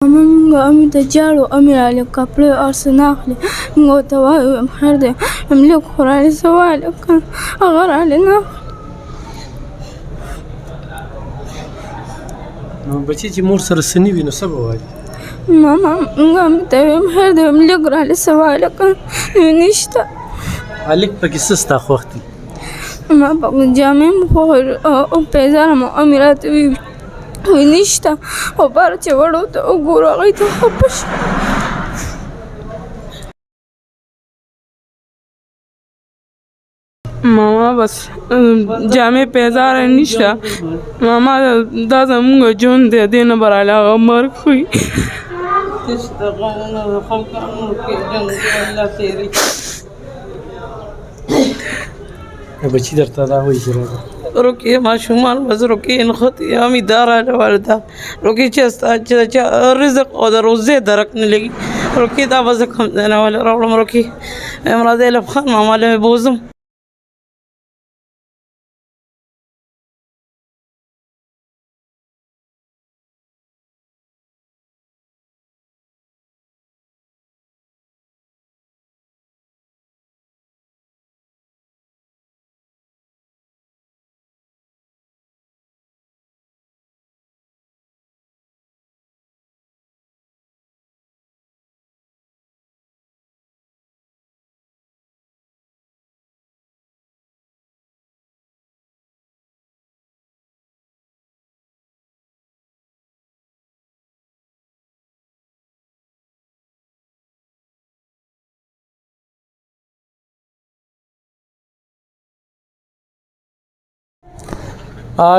Mama ami ته جاړو امي راله کپړې او سناخلي مو ته وایم خیر دی املیک خورای سوال کړ هغه راله نه نو بچی چې مور سره سنی وي نو څه به وایي ماما ami ته وایم خیر دی املیک راله سوال کړ نشته هلک پکې څه ستا خوښ دي ما په جامې مو او پیزار مو امي راته وی نشته او بار چې وړو ته وګورو هغې ته خفه شي ماما بس جامې پیزار نشته ماما دا زموږ ژوند دی دې نه به راله هغه مرګ خوي بچی درته دا وایي چې راځه روکی ماشومان بس روکی انخطی همی دارا والدا روکی چه رزق او در روزه درک نلگی روکی دا بس کم دینا والا رولم روکی امراض الف خان ماماله می بوزم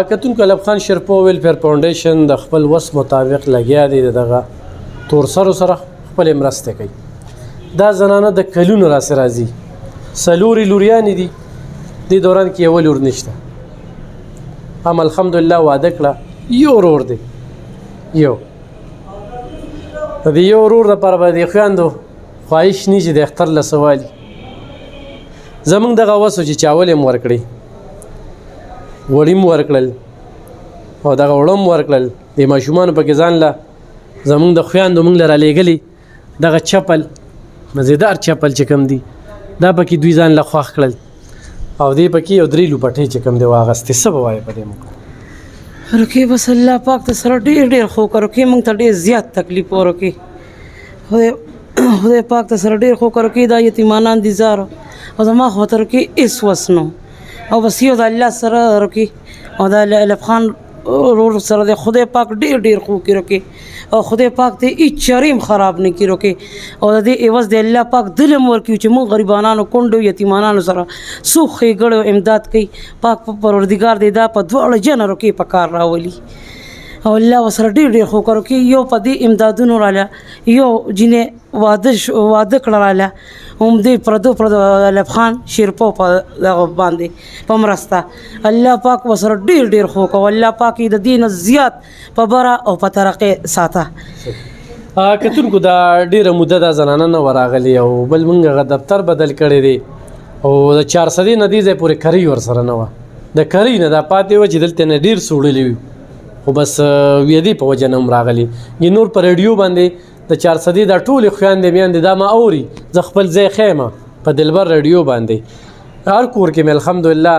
کتونکو الف خان شرپو ویلفیر فاونډیشن د خپل وس مطابق لګیا دی دغه تورسرو سره خپل مرسته کوي دا زنانه د کلونو راسره راځي څلورې لوریانې دي دې دوران کې یوه لور نشته هم الحمدلله واده کړه یو ورور دی یو د دې یو ورور دپاره به د خویندو خواهش نه چې د اختر له څه والي زموږ دغه وس و چې چاول یې م ورکړی وړي م ورکړل او دغه وړه م ورکړل د ماشومانو پکې ځان له زموږ د خویندو موږ له رالیږلي دغه چپل مزیدار چپل چې کوم دي دا پکې دوی ځان له خوښ کړل او دې پکې یو درې لوپټې چې کوم دی واغستې څه به وایې په دې موږ روکی بس الله پاک ته سره ډېر ډېر خو کړو کې موږ ته ډېر زیات تکلیف ورکړي خدای پاک ته سره ډېر خو کړو کې دا یتیمانان دي زار او زما خو ته کې هېڅ وس نه او بس یو د الله سره رکی او د الف خان ورور سره د خدای پاک ډېر ډېر خو کې رکی او خدای پاک ته هیڅ چریم خراب نه کړي رکی او د دې عوض د الله پاک دل م ورکړي چې موږ غریبانانو کونډو یتیمانانو سره څو ښېګړو امداد کوي پاک پروردګار دې دا په دواړه جنرو کې په کار راولي او الله ورسره ډېر ډېر خو کړو کې یو په دې امدادونو راله یو جینې واده کړه راله هم دې پردو الف خان شیرپو په دغه باندې په مرسته الله پاک ورسره ډېر ډېر خو کو الله پاک د دې نه زیات په بره او په ترقې ساته کتونکو دا ډېره موده دا زنانه نه ورغلې او بل موږ هغه دفتر بدل کړی دی او د 400 نه دې ځای پورې کرۍ ورسره نه وه د کرۍ نه دا پاتې وه چې دلته نه ډېر څه وړلي وي خو بس ویدې په وجه نه هم راغلي نور په ریډیو باندې د 400 دا ټولې خویندې میندې دا ما اوري زه خپل ځای ښیم په دلبر ریډیو باندې هر کور کې مې الحمدلله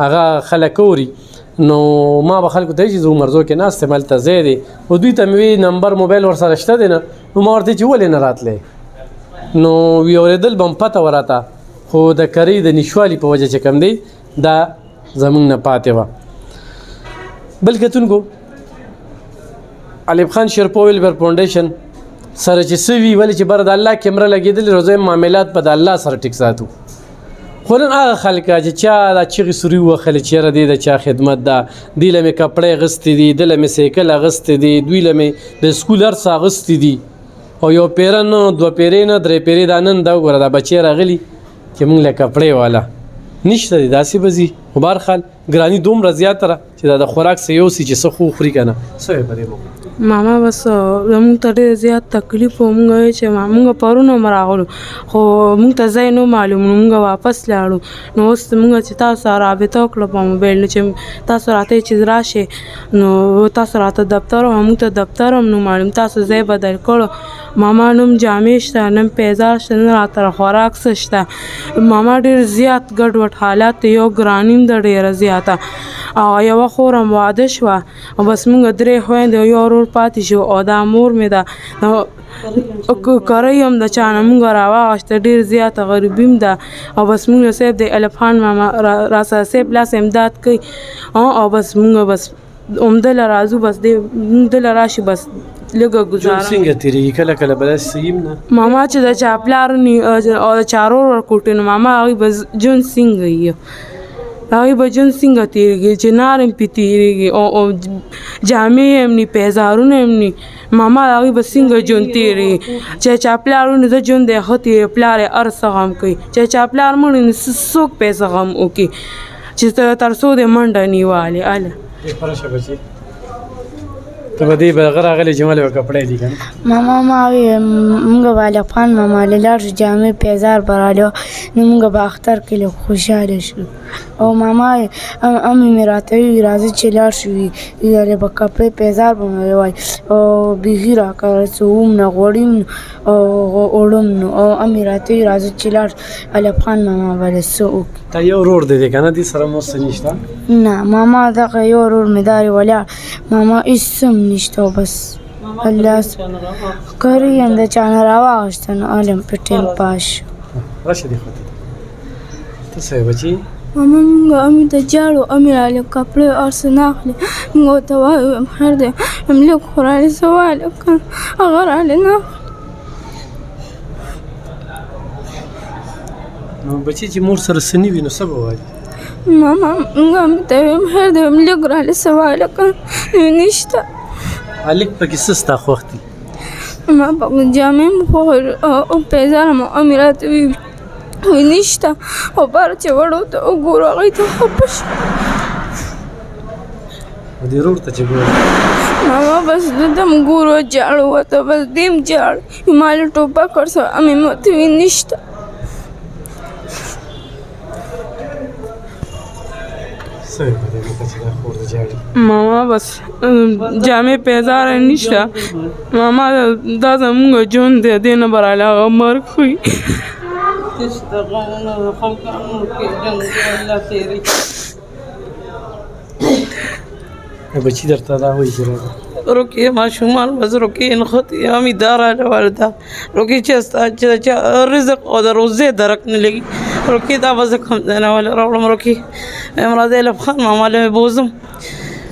هغه خلک اوري نو ما به خلکو ته چې زه عمرزو کې ناست یم هلته ځای دی او دوی ته مې وی نمبر موبایل ورسره شته دی نه نو ما ورته چې ولې نه راتلی نو وی اورېدل به م پته وراته خو د کرۍ د نشوالي په وجه چې کوم دی دا زموږ نه پاتې وه بل کتونکو الف خان شیرپو ویلفیر فاونډیشن سره چې څه وي ولې چې بره د الله کیمره لګېدلې روزه معاملات په د الله سره ټیک ساتو خو نن هغه خلک چې چا دا چغې سوري ووهلې چې یاره دې د چا خدمت ده دوی له مې کپړې اغوستې دي ده له مې سایکل اغوستې دي دوی له مې د سکول هر څه اغوستې دي او یو پیره نه دوه پیرې نه درې پیرې دا نن دا وګوره دا بچی راغلي چې موږ له کپړې والا نشته دی داسې به ځي خو بهرحال ګراني دومره زیاته ده چې دا د خوراک څه یوسي چې څه خو خوري که نه څه وایې په دې موږ ماما بس زموږ ته ډېر زیات تکلیف و مونږ وایو چې مونږ پرون هم راغلو خو مونږ ته ځای نه معلوم مونږ واپس لاړو نو اوس مونږ چې تاسو سره رابطه وکړه په موبایل نو چې تاسو راته چې راشئ نو تاسو راته دفتر او مونږ ته دفتر هم نه معلوم تاسو ځای بدل کړو ماما نوم جامې شته نن پیزار شته نه راته خوراک څه شته ماما ډېر زیات ګډوډ حالات دی یو ګراني هم ده ډېره زیاته او یوه خور هم واده شوه او بس مونږ درې خویندې یو ورور پاتې شو او دا مور مې ده نو کرۍ هم د چا نه مونږ راواغېسته ډېر زیاته غریبي هم ده او بس مونږ صاحب د ایلب خان ماما راسره صاحب لاس امداد کوي او بس مونږ بس همدله راځو بس همدله راشي بس لږه ګزاره څنګه تېرېږي کله کله به داسې صحیح نه ماما چې د چا پلار او د چا ورور ورکوټي نو ماما هغوی به ژوند څنګه وي هغوی به ژوند څنګه تېرېږي چې نار هم پې تېرېږي او جامې هم ني پیزارونه هم ني ماما هغوی به څنګه ژوند تېرېږي چې چا پلار ونو د ژوند دی ښه تېرېږي پلار یې هر څه غم کوي چې چا پلار مړ نو څوک پیسه غم وکړي چې تر څو دې منډه نیوالې هله فرشه بچي ته به دې به هغه راغلی چې مالې به کپړی دي که نه ماما ما وی مونږ به ایلب خان ماما له لاړ شو جامې پیزار به رالیو نو مونږ به اختر کې لږ خوشحاله شو او ماما امي مې راته وي راځه چې لاړ شو ویلې به کپړې پیزار به مې ووایي او بیخي راکړه څه وم نه غوړي او اوړم نو او امي راته وي راځه چې لاړ ایلب خان ماما به له څه وکړي تا یو ورور دی که نه دې سره مو څه نشته نه ماما دغه یو ورور مې داري ولاړ ماما هېڅ هم نشته او بس الله کرۍ هم د چا نه راواغېسته نو هلم په ټیم پاس شو راشه دې خواته ته څه یې بچي ماما مونږ امي ته جاړو امي راله کپړې هر څه نه اخلي مونږ ورته وایو یم خیر دی یم لږ خو راله څه واله که هغه راله نه اخلي نو بچي چې مور سره څه نه وي نو څه به وایي ماما مونږ امي ته ویم خیر دی یم لږ راله څه واله که نشته هلک پکې څه ستا خوښ دي ما پکې جامې مې خوښ او پیزار مو امي راته وی نشته او بار چې وړو ته وګورو هغوی ته خفه شو او دې ورور ته چې ګورې ماما بس دلته م ګورو جاړو ورته بس دې م جاړ ما له ټوپک ورسره امې مې ورته ویل نشته ماما بس جامې پیزار نشته ماما دا زمونږ ژوند دی دې نه به راله هغه مرګ خوي بچی درته دا وایي چې راځه روکې ماشومان بس روکې نښتې همې دا راله والده روکې چې ستا چې رزق او د روزې درک نه لګي روکې دا به زه کوم ځای نه راوړم روکې وایم راځه ایلب خان ماما له مې بوځم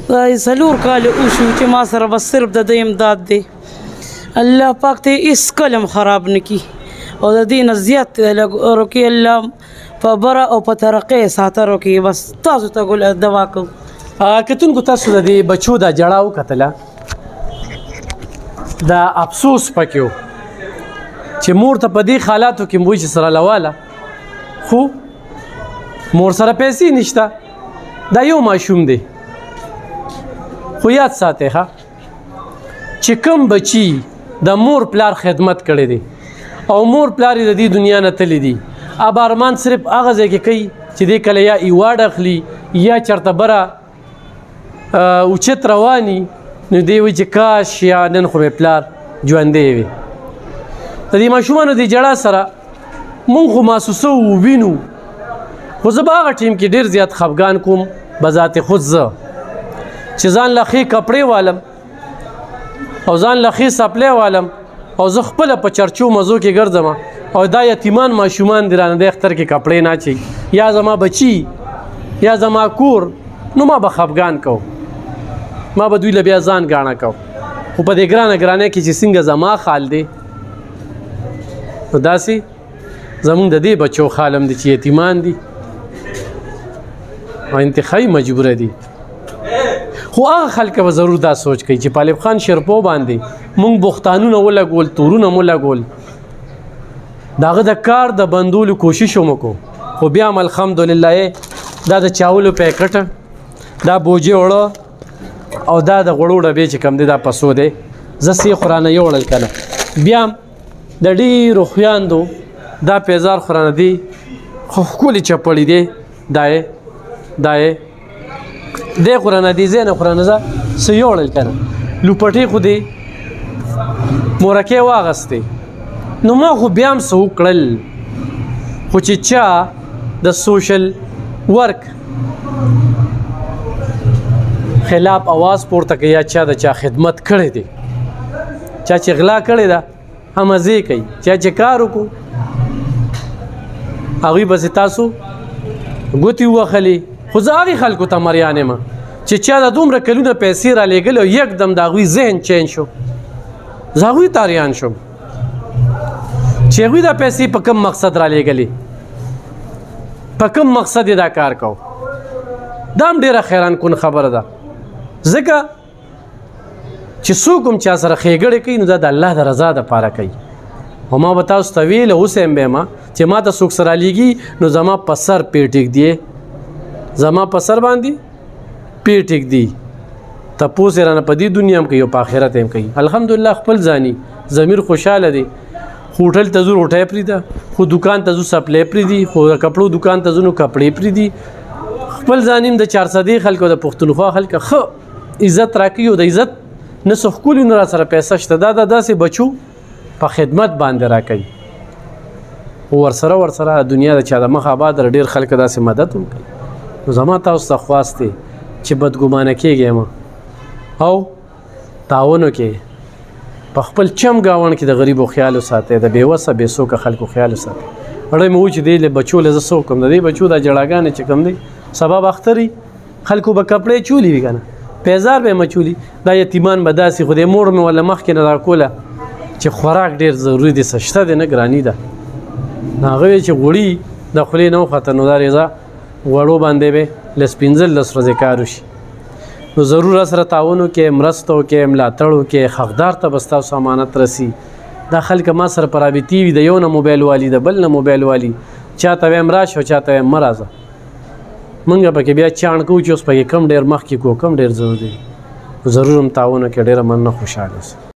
دا یې څلور کاله وشو چې ما سره بس صرف د ده امداد دی الله پاک ته هېڅ کله هم خراب نه کي او د دې نه زیات روکې الله په بره او په ترقۍ ساته روکې بس تاسو ته ګل دوا کوم کتونکو تاسو د دې بچو دا جړه وکتله دا افسوس پکې و چې مور ته په دې حالاتو کې موږ سره لواله خو مور سره پیسې نشته دا یو ماشوم دی خو یاد ساتئ ښه چې کوم بچي د مور پلار خدمت کړی دی او مور پلار یې د دې دنیا نه تللی دي اب ارمان صرف هغه ځای کې کوي چې دی کله یا ایواډ اخلي یا چېرته بره اوچت رواني نو دی وایي چې کاش یا نن خو مې پلار ژوندی وي د دې ماشومانو دې جړه سره مونږ خو محسوسو وینو خو زه به هغه ټیم کې ډېر زیات خفګان کوم بذات خود زه چې ځان له ښې کپړې والم او ځان له ښې سپلی والم او زه خپله په چرچو مزو کې ګرځم او دا یتیمان ماشومان دي رانه د اختر کې کپړې نه اچوي یا زما بچي یا زما کور نو ما به خفګان کوم ما به دوی له بیا ځان ګاڼه کوم خو په دې ګرانه ګرانه کې چې څنګه زما خال دی نو داسې زمونږ د دې بچو خال هم دی چې یتیمان دي او انتخابي مجبوره دي خو هغه خلک به ضرور دا سوچ کوي چې په ایلب خان شیرپو باندې مونږ بوختانونه ولګول تورونه مو لګول د هغه د کار د بندولو کوشش هم وکړو خو بیا هم الحمدلله دا د چاولو پیکټ دا بوجې وړه او دا د غوړو ډبې چې کوم دی دا پسو دی زه سې خورانه یوړل که نه بیا هم د ډېرو خویاندو دا پیزار خورانه دی خو ښکلې چپړې دی دا یې دی خورانه دی زه نه خورانه زه څه یوړل که نه لوپټې خو دی مورکې واغستې نو ما خو بیا هم څه وکړل خو چې چا د سوشل ورک خلاف आवाज پورته کوي یا چا د چا خدمت کړی دی چا چې غلا کړې ده مزې کوي چا چې کار وکړو هغوی پسې تاسو ګوتې ووهلې خو زه هغې خلکو ته مریان یم چې چا د دومره کلونه پیسې رالیږلې او یکدم د هغوی ذهن چینج شو زه هغوی تاریان شوم چې هغوی دا پیسې په کوم مقصد رالیږلې په کوم مقصد یې دا کار کو دا هم ډېره حیران کن خبره ده ځکه چې څوک هم چا سره ښېګړې کوي نو دا د الله د رضا دپاره کوي او ما به تاسو ته ویل اوس هم به ما چې ما ته څوک سره لیږي نو زما په سر پې ټیږدي زما په سر باندې پې ټیږدي تپوس یې رانه په دې دنیا هم کوي او په آخرت هم کوي الحمدلله خپل ځاني ضمیر خوشحاله دی خو هوټل ته ځو روټۍ پرېږده خو دکان ته ځو سپلی پرېږدي خو د کپړو دکان ته ځو نو کپړې پرېږدي خپل ځان هم د 400 خلکو د پښتونخوا خلکو ښه عزت راکوي او د عزت نه څه ښکلي نه را سره پیسه شته دا داسې بچو په خدمت باندې راکوي خو ورسره دنیا د چا د مخ آباد ډېر خلکو داسې مدد هم کوي نو زما تاسو ته خواست دی چې بدګمانه کېږئ مه او تعاون وکړئ په خپل چم ګاونډ کې د غریبو خیال وساتئ د بېوسه بېڅوکه خلکو خیال وساتئ اړی مې و چې دی بچو له زه څه وکړم د دې بچو دا جړاګانې چې کوم دی سبا به اختري خلکو به کپړې چولي وي که نه پیزار به یې مچولي دا یتیمان به داسې خو دې مور مې وله مخکې نه راکوله چې خوراک ډېر ضروري دی څه شته دی نه ګراني ده هغه وی چې غوړي د خولې نه وخته نو دا ریزه غوړو باندې به لس 15 ورځې کار وشي نو ضرور سره تعاون وکړئ مرسته وکړئ ملاتړ وکړئ حقدار ته به ستاسو امانت رسي دا خلک ما سره په رابطې وي د یو نه موبایل والي د بل نه موبایل والي چا ته وایم راشه او چا ته وایم مه راځه مونږ پکې بیا چاڼ کوو چې اوس پکې کم ډېر مخکې کوو کم ډېر ضروري ضرور هم تعاون وکړئ ډېره مننه خوشحاله اوسئ